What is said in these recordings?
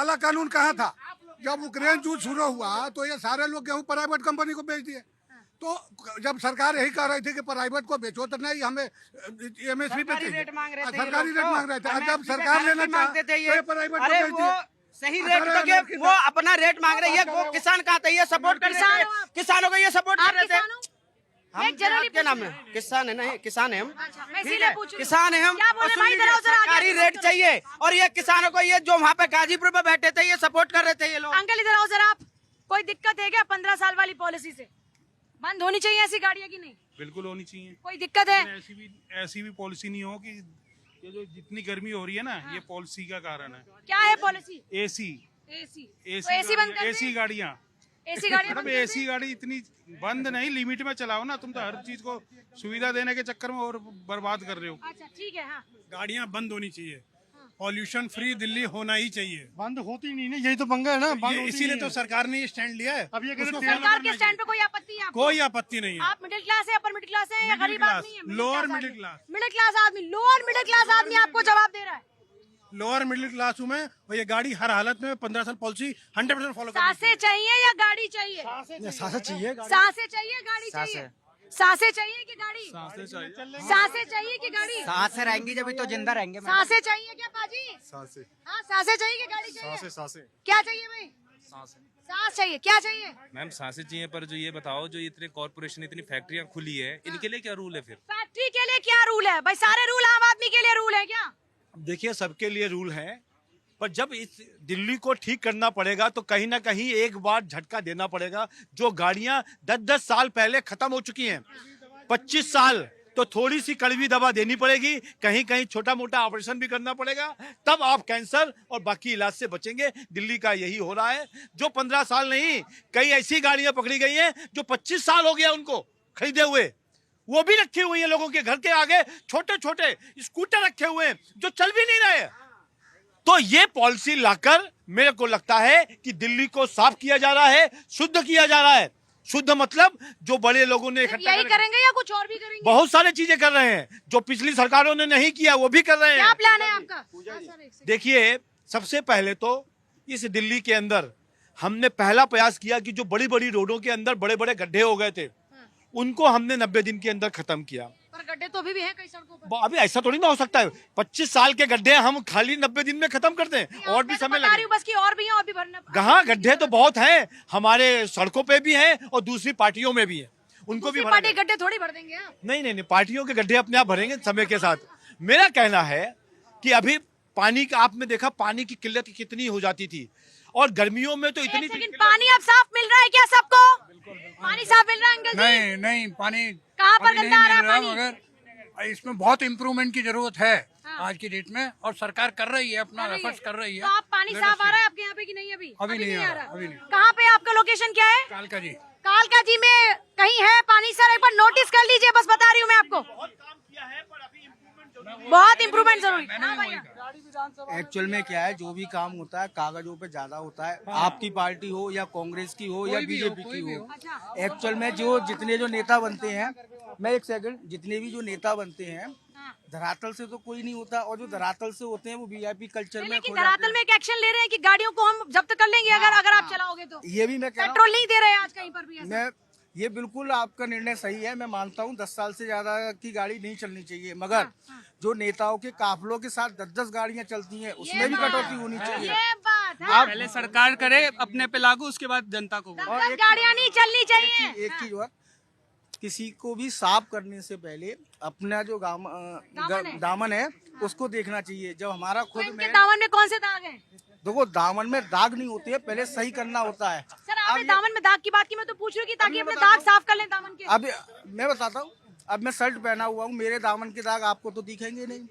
काला कानून कहाँ था? जब यूक्रेन युद्ध शुरू हुआ तो ये सारे लोग गेहूं प्राइवेट कंपनी को बेच दिए। तो जब सरकार यही कह रही थी कि प्राइवेट को बेचो तो नहीं, हमें एमएसपी पे सरकारी रेट मांग रहे थे, सरकारी रेट मांग रहे थे। और जब सरकार लेना मांगते थे ये, प्राइवेट अरे को बेच वो दिए। सही रेट तो के वो अपना रेट मांग रहे हैं, वो किसान कहाँ थे? ये सपोर्ट कर रहे थे, किसानों को ये सपोर्ट कर रहे थे। हम क्या नाम है? किसान है ना, किसान है हम, किसान है हम। सरकारी रेट चाहिए और ये किसानों को, ये जो वहाँ पे गाजीपुर पे बैठे थे ये सपोर्ट कर रहे थे ये लोग। अंकल इधर आओ जरा, आप कोई दिक्कत है क्या 15 साल वाली पॉलिसी से? बंद होनी चाहिए ऐसी गाड़ियाँ की नहीं? बिल्कुल होनी चाहिए। कोई दिक्कत है? ऐसी भी पॉलिसी नहीं हो कि ये जो जितनी गर्मी हो रही है ना, ये पॉलिसी का कारण है। क्या है पॉलिसी? एसी एसी गाड़ियाँ, एसी गाड़ियाँ मतलब एसी गाड़ी इतनी बंद नहीं, लिमिट में चलाओ ना। तुम तो हर चीज को सुविधा देने के चक्कर में और बर्बाद कर रहे हो। अच्छा ठीक है। हाँ, गाड़ियाँ बंद होनी चाहिए, पॉल्यूशन फ्री दिल्ली होना ही चाहिए। बंद होती नहीं ना, यही तो पंगा है ना। इसीलिए तो सरकार ने ये स्टैंड लिया है। अब ये सरकार के स्टैंड पे कोई आपत्ति है? कोई आपत्ति नहीं है। आप मिडिल क्लास है, अपर मिडिल क्लास है या गरीब आदमी है? Lower middle class, middle class आदमी, लोअर मिडिल क्लास आदमी आपको जवाब दे रहा है। लोअर मिडिल क्लास हूँ मैं, और ये गाड़ी हर हालत में 15 साल पॉलिसी 100% फॉलो कर। सांसें चाहिए या गाड़ी चाहिए? सांसें चाहिए, सांसें चाहिए, गाड़ी चाहिए? सांसें चाहिए कि गाड़ी? सांसें चाहिए कि गाड़ी? सांसें रहेंगी जब तो जिंदा रहेंगे। सांसें चाहिए क्या पाजी? सांसें। हाँ, सांसें चाहिए कि गाड़ी चाहिए? सांसें। क्या चाहिए भाई? सांस चाहिए। क्या चाहिए? मैम सांसें चाहिए, पर जो ये बताओ, जो इतने कॉर्पोरेशन, इतनी फैक्ट्रियां खुली है, इनके लिए क्या रूल है फिर? फैक्ट्री के लिए क्या रूल है भाई? सारे रूल आम आदमी के लिए रूल है क्या? देखिए, सबके लिए रूल है, पर जब इस दिल्ली को ठीक करना पड़ेगा तो कहीं ना कहीं एक बार झटका देना पड़ेगा। जो गाड़ियां 10-10 साल पहले खत्म हो चुकी हैं, 25 साल, तो थोड़ी सी कड़वी दवा देनी पड़ेगी, कहीं कहीं छोटा मोटा ऑपरेशन भी करना पड़ेगा, तब आप कैंसर और बाकी इलाज से बचेंगे। दिल्ली का यही हो रहा है। जो 15 साल नहीं, कई ऐसी गाड़ियां पकड़ी गई हैं जो 25 साल हो गया उनको खरीदे हुए, वो भी रखी हुई है लोगों के घर के आगे। छोटे छोटे स्कूटर रखे हुए हैं जो चल भी नहीं रहे। तो ये पॉलिसी लाकर मेरे को लगता है कि दिल्ली को साफ किया जा रहा है, शुद्ध किया जा रहा है। शुद्ध मतलब जो बड़े लोगों ने यही करेंगे या कुछ और भी करेंगे? बहुत सारी चीजें कर रहे हैं जो पिछली सरकारों ने नहीं किया, वो भी कर रहे हैं। क्या प्लान है आपका? देखिए, सबसे पहले तो इस दिल्ली के अंदर हमने पहला प्रयास किया कि जो बड़ी बड़ी रोडों के अंदर बड़े बड़े गड्ढे हो गए थे, उनको हमने 90 दिन के अंदर खत्म किया। पर गड्ढे तो अभी भी हैं कई सड़कों पर। अभी ऐसा थोड़ी ना हो सकता है 25 साल के गड्ढे हम खाली 90 दिन में खत्म करते हैं, और भी समय लगेगा। बस की और भी हैं, और भी भरना। कहाँ, गड्ढे तो बहुत हैं, हमारे सड़कों पे भी हैं और दूसरी पार्टियों में भी है, उनको भी पार्टी गड्ढे थोड़ी भर देंगे आप। नहीं, पार्टियों के गड्ढे अपने आप भरेंगे समय के साथ। मेरा कहना है कि अभी पानी का, आपने देखा पानी की किल्लत कितनी हो जाती थी, और गर्मियों में तो इतनी। पानी अब साफ मिल रहा है क्या सबको? पानी साफ मिल रहा है अंकल जी? नहीं, पानी कहाँ पर गंदा आ रहा है पानी? मगर इसमें बहुत इम्प्रूवमेंट की जरूरत है आज की डेट में, और सरकार कर रही है, अपना एफर्ट्स कर रही है। तो आप पानी साफ आ रहा है आपके यहाँ पे कि नहीं? अभी नहीं आ रहा। अभी नहीं। कहाँ पे आपका लोकेशन क्या है? कालका जी। कालका जी में कहीं है पानी? सर एक बार नोटिस कर लीजिए, बस बता रही हूँ मैं आपको। बहुत इम्प्रूवमेंट जरूरी है। एक्चुअल में क्या है, जो भी काम होता है कागजों पे ज्यादा होता है। आपकी पार्टी हो या कांग्रेस की हो या बीजेपी की हो, एक्चुअल में जो जितने जो नेता बनते हैं, मैं एक सेकंड, जितने भी जो नेता बनते हैं धरातल से तो कोई नहीं होता, और जो धरातल से होते हैं वो वीआईपी कल्चर में। लेकिन धरातल में एक एक्शन ले रहे हैं कि गाड़ियों को हम जब्त कर लेंगे अगर आप चलाओगे तो। ये भी मैं पेट्रोल नहीं दे रहे हैं आज कहीं पर भी। मैं ये बिल्कुल आपका निर्णय सही है, मैं मानता हूँ 10 साल से ज्यादा की गाड़ी नहीं चलनी चाहिए, मगर जो नेताओं के काफिलों के साथ 10-10 गाड़ियाँ चलती हैं उसमें भी कटौती होनी चाहिए। ये बात है। आप पहले सरकार करे अपने पे लागू, उसके बाद जनता को। 10 गाड़ियाँ नहीं चलनी चाहिए। एक चीज और, किसी को भी साफ करने से पहले अपना जो दामन है उसको देखना चाहिए। जब हमारा खुद में दामन में कौन से दाग हैं? देखो, दामन में दाग नहीं होते हैं, पहले सही करना होता है। सर आपने दामन में दाग की बात की, मैं तो पूछ रही हूँ ताकि अपने दाग साफ कर लें दामन के। अब मैं बताता हूँ, अब मैं शर्ट पहना हुआ हूँ, मेरे दामन के दाग आपको तो दिखेंगे नहीं।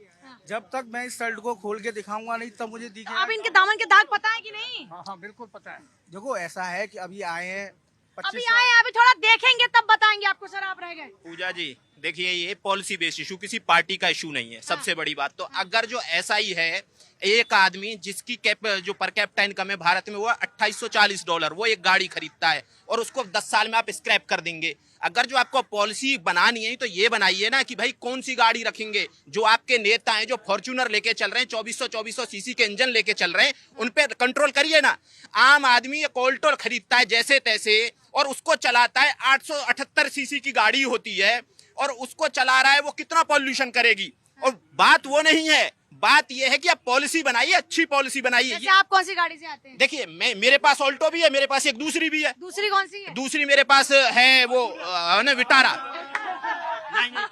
जब तक मैं इस शर्ट को खोल के दिखाऊंगा नहीं तब मुझे दिखेगा। अब इनके दामन के दाग पता है कि नहीं? हाँ, बिल्कुल पता है। देखो, ऐसा है कि अभी आए हैं, अभी आए, अभी थोड़ा देखेंगे तब बताएंगे आपको। सर आप रह गए। पूजा जी देखिए, ये पॉलिसी बेस्ड इशू, किसी पार्टी का इशू नहीं है। सबसे बड़ी बात तो अगर जो ऐसा ही है, एक आदमी जिसकी जो पर कैपिटा इनकम है भारत में वो $2840, वो एक गाड़ी खरीदता है और उसको 10 साल में आप स्क्रैप कर देंगे। अगर जो आपको पॉलिसी बनानी है तो ये बनाइए ना कि भाई कौन सी गाड़ी रखेंगे। जो आपके नेता हैं जो फॉर्च्यूनर लेके चल रहे हैं, 2400 सीसी के इंजन लेके चल रहे हैं, उन पे कंट्रोल करिए ना। आम आदमी ये कोल्टो खरीदता है जैसे तैसे और उसको चलाता है, 878 सीसी की गाड़ी होती है और उसको चला रहा है, वो कितना पॉल्यूशन करेगी। और बात वो नहीं है, बात ये है कि आप पॉलिसी बनाइए, अच्छी पॉलिसी बनाइए। जैसे आप कौन सी गाड़ी से आते हैं? देखिए मेरे पास ऑल्टो भी है, मेरे पास एक दूसरी भी है। दूसरी कौन सी है? दूसरी मेरे पास है वो ना विटारा,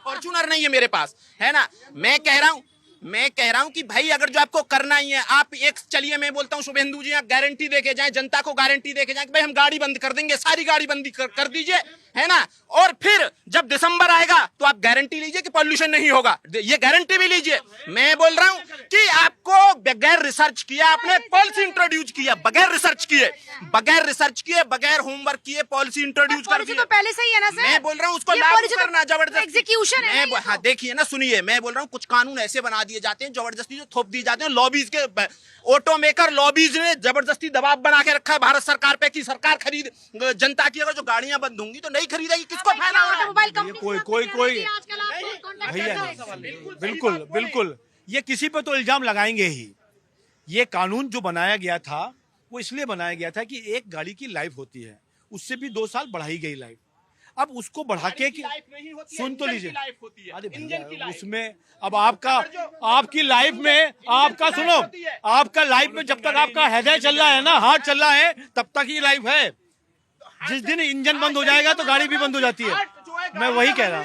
फॉर्च्यूनर नहीं है मेरे पास, है ना। मैं कह रहा हूं कि भाई अगर जो आपको करना ही है, आप एक चलिए मैं बोलता हूं शुभेंदु जी, आप गारंटी देके जाएं, जनता को गारंटी देके जाएं कि भाई हम गाड़ी बंद कर देंगे, सारी गाड़ी बंदी कर दीजिए, है ना। और फिर जब दिसंबर आएगा तो आप गारंटी लीजिए कि पॉल्यूशन नहीं होगा, ये गारंटी भी लीजिए। मैं बोल रहा हूं कि आपको बगैर रिसर्च किया आपने पॉलिसी इंट्रोड्यूस किया, बगैर रिसर्च किए, बगैर होमवर्क किए पॉलिसी इंट्रोड्यूस कर दी। तो पहले से ही है ना सर? मैं बोल रहा हूं उसको ये लागू policy तो करना जबरदस्ती। execution है ना ये हाँ देखिए ना, सुनिए, मैं बोल रहा हूँ कुछ कानून ऐसे बना दिए जाते हैं जबरदस्ती, जो थोप दिए जाते हैं लॉबीज के, ऑटो मेकर लॉबीज ने जबरदस्ती दबाव बना के रखा है भारत सरकार पे कि सरकार खरीद, जनता की अगर जो गाड़ियां बंद होंगी तो नहीं खरीदेगी, किसको फायदा हो रहा है? ऑटोमोबाइल कंपनी कोई आजकल आप कॉन्टैक्ट भैया करते हैं। बिल्कुल ये किसी पे तो इल्जाम लगाएंगे ही। ये कानून जो बनाया गया था वो इसलिए बनाया गया था कि एक गाड़ी की लाइफ होती है, उससे भी 2 साल बढ़ाई गई लाइफ। अब उसको बढ़ा के सुन तो लीजिए, अरे भैया उसमें अब आपकी लाइफ में आपका सुनो, आपका लाइफ में जब तक आपका हृदय चल रहा है ना, हार्ट चल रहा है, तब तक ही लाइफ है। जिस दिन इंजन बंद हो जाएगा तो गाड़ी भी बंद हो जाती है। मैं वही कह रहा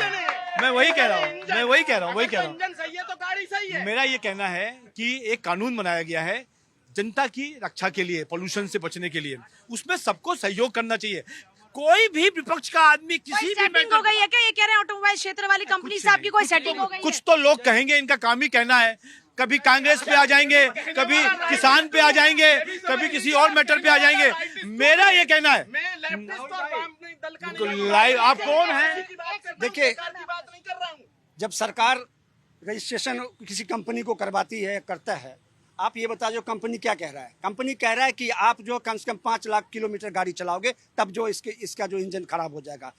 हूँ। मेरा ये कहना है कि एक कानून बनाया गया है जनता की रक्षा के लिए, पोल्यूशन से बचने के लिए, उसमें सबको सहयोग करना चाहिए। कोई भी विपक्ष का आदमी किसी भी सेटिंग हो गई है क्या? ये कह रहे हैं ऑटोमोबाइल क्षेत्र वाली कंपनी से आपकी कोई सेटिंग हो गई है? कुछ तो लोग कहेंगे, इनका काम ही कहना है। कभी कांग्रेस पे आ जाएंगे, कभी किसान पे आ जाएंगे, कभी किसी और मैटर पे आ जाएंगे। मेरा ये कहना है, लाइव आप कौन है? देखिए, जब सरकार रजिस्ट्रेशन किसी कंपनी को करवाती है, करता है, आप ये बता जो कंपनी क्या कह रहा है? कंपनी कह रहा है कि आप जो कम से कम 5 लाख किलोमीटर गाड़ी चलाओगे तब जो इसका जो इंजन खराब हो जाएगा।